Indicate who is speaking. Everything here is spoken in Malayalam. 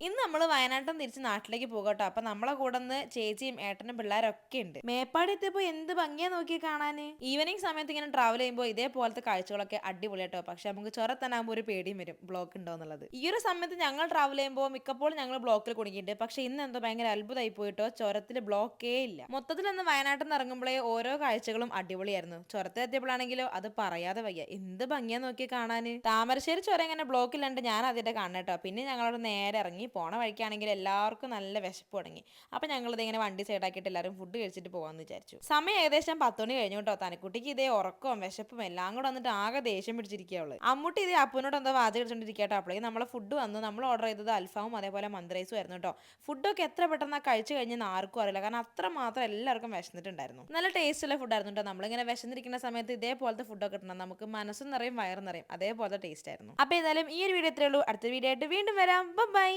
Speaker 1: ഇന്ന് നമ്മൾ വയനാട്ടിൽ തിരിച്ച് നാട്ടിലേക്ക് പോകട്ടോ. അപ്പൊ നമ്മളെ കൂടെ നിന്ന് ചേച്ചിയും ഏട്ടനും പിള്ളേരൊക്കെ ഉണ്ട്. മേപ്പാടി എത്തിയപ്പോ എന്ത് ഭംഗിയാ നോക്കി കാണാന്. ഈവനിങ് സമയത്ത് ഇങ്ങനെ ട്രാവൽ ചെയ്യുമ്പോൾ ഇതേപോലത്തെ കാഴ്ചകളൊക്കെ അടിപൊളിയാട്ടോ. പക്ഷെ നമുക്ക് ചുരത്തനാകുമ്പോൾ ഒരു പേടിയും വരും, ബ്ലോക്ക് ഉണ്ടോ എന്നുള്ളത്. ഈ ഒരു സമയത്ത് ഞങ്ങൾ ട്രാവൽ ചെയ്യുമ്പോൾ മിക്കപ്പോഴും ഞങ്ങൾ ബ്ലോക്കിൽ കുടുങ്ങിയിട്ടുണ്ട്. പക്ഷെ ഇന്ന് എന്തോ ഭയങ്കര അത്ഭുതമായി പോയിട്ടോ, ചുരത്തിൽ ബ്ലോക്കേ ഇല്ല. മൊത്തത്തിൽ ഇന്ന് വയനാട്ടിൽ നിന്ന് ഇറങ്ങുമ്പോഴേ ഓരോ കാഴ്ചകളും അടിപൊളിയായിരുന്നു. ചുരത്തെത്തിയപ്പോഴാണെങ്കിലോ അത് പറയാതെ വയ്യ, എന്ത് ഭംഗിയാ നോക്കി കാണാന്. താമരശ്ശേരി ചുരം ഇങ്ങനെ ബ്ലോക്കിലുണ്ട്, ഞാൻ അതിന്റെ കാണട്ടോ. പിന്നെ ഞങ്ങളോട് നേരെ ഇറങ്ങി പോണ വഴിക്കാണെങ്കിൽ എല്ലാവർക്കും നല്ല വിശപ്പ് തുടങ്ങി. അപ്പൊ ഞങ്ങളിത് ഇങ്ങനെ വണ്ടി സൈഡാക്കിയിട്ട് എല്ലാവരും ഫുഡ് കഴിച്ചിട്ട് പോകാമെന്ന് വിചാരിച്ചു. സമയം ഏകദേശം 10 മണി കഴിഞ്ഞു കേട്ടോ. തനക്കുട്ടിക്ക് ഇതേ ഉറക്കവും വിശപ്പും എല്ലാം കൂടെ വന്നിട്ട് ആകെ ദേഷ്യം പിടിച്ചിരിക്കുകയുള്ളു. അമ്മൂട്ടി ഇതേ അപ്പനോട് എന്തോ വാചകം അടിച്ചോണ്ടിരിക്കട്ടോ. അപ്പോഴേക്കും നമ്മളെ ഫുഡ് വന്നു. നമ്മൾ ഓർഡർ ചെയ്തത് അൽഫാമും അതേപോലെ മന്ത്രൈസും ആയിരുന്നു കേട്ടോ. ഫുഡൊക്കെ എത്ര പെട്ടെന്ന് കഴിച്ചു കഴിഞ്ഞെന്ന് ആർക്കും അറിയില്ല, കാരണം അത്ര മാത്രം എല്ലാവർക്കും വിശന്നിട്ടുണ്ടായിരുന്നു. നല്ല ടേസ്റ്റുള്ള ഫുഡായിരുന്നു കേട്ടോ. നമ്മളിങ്ങനെ വിശന്നിരിക്കുന്ന സമയത്ത് ഇതേപോലത്തെ ഫുഡൊക്കെ കിട്ടണം, നമുക്ക് മനസ്സും നിറയും വയറും നിറയും, അതേപോലത്തെ ടേസ്റ്റ് ആയിരുന്നു. അപ്പൊ ഏതായാലും ഈ ഒരു വീഡിയോ ഇത്രയേ ഉള്ളൂ. അടുത്ത വീഡിയോ ആയിട്ട് വീണ്ടും വരാം. ബൈ.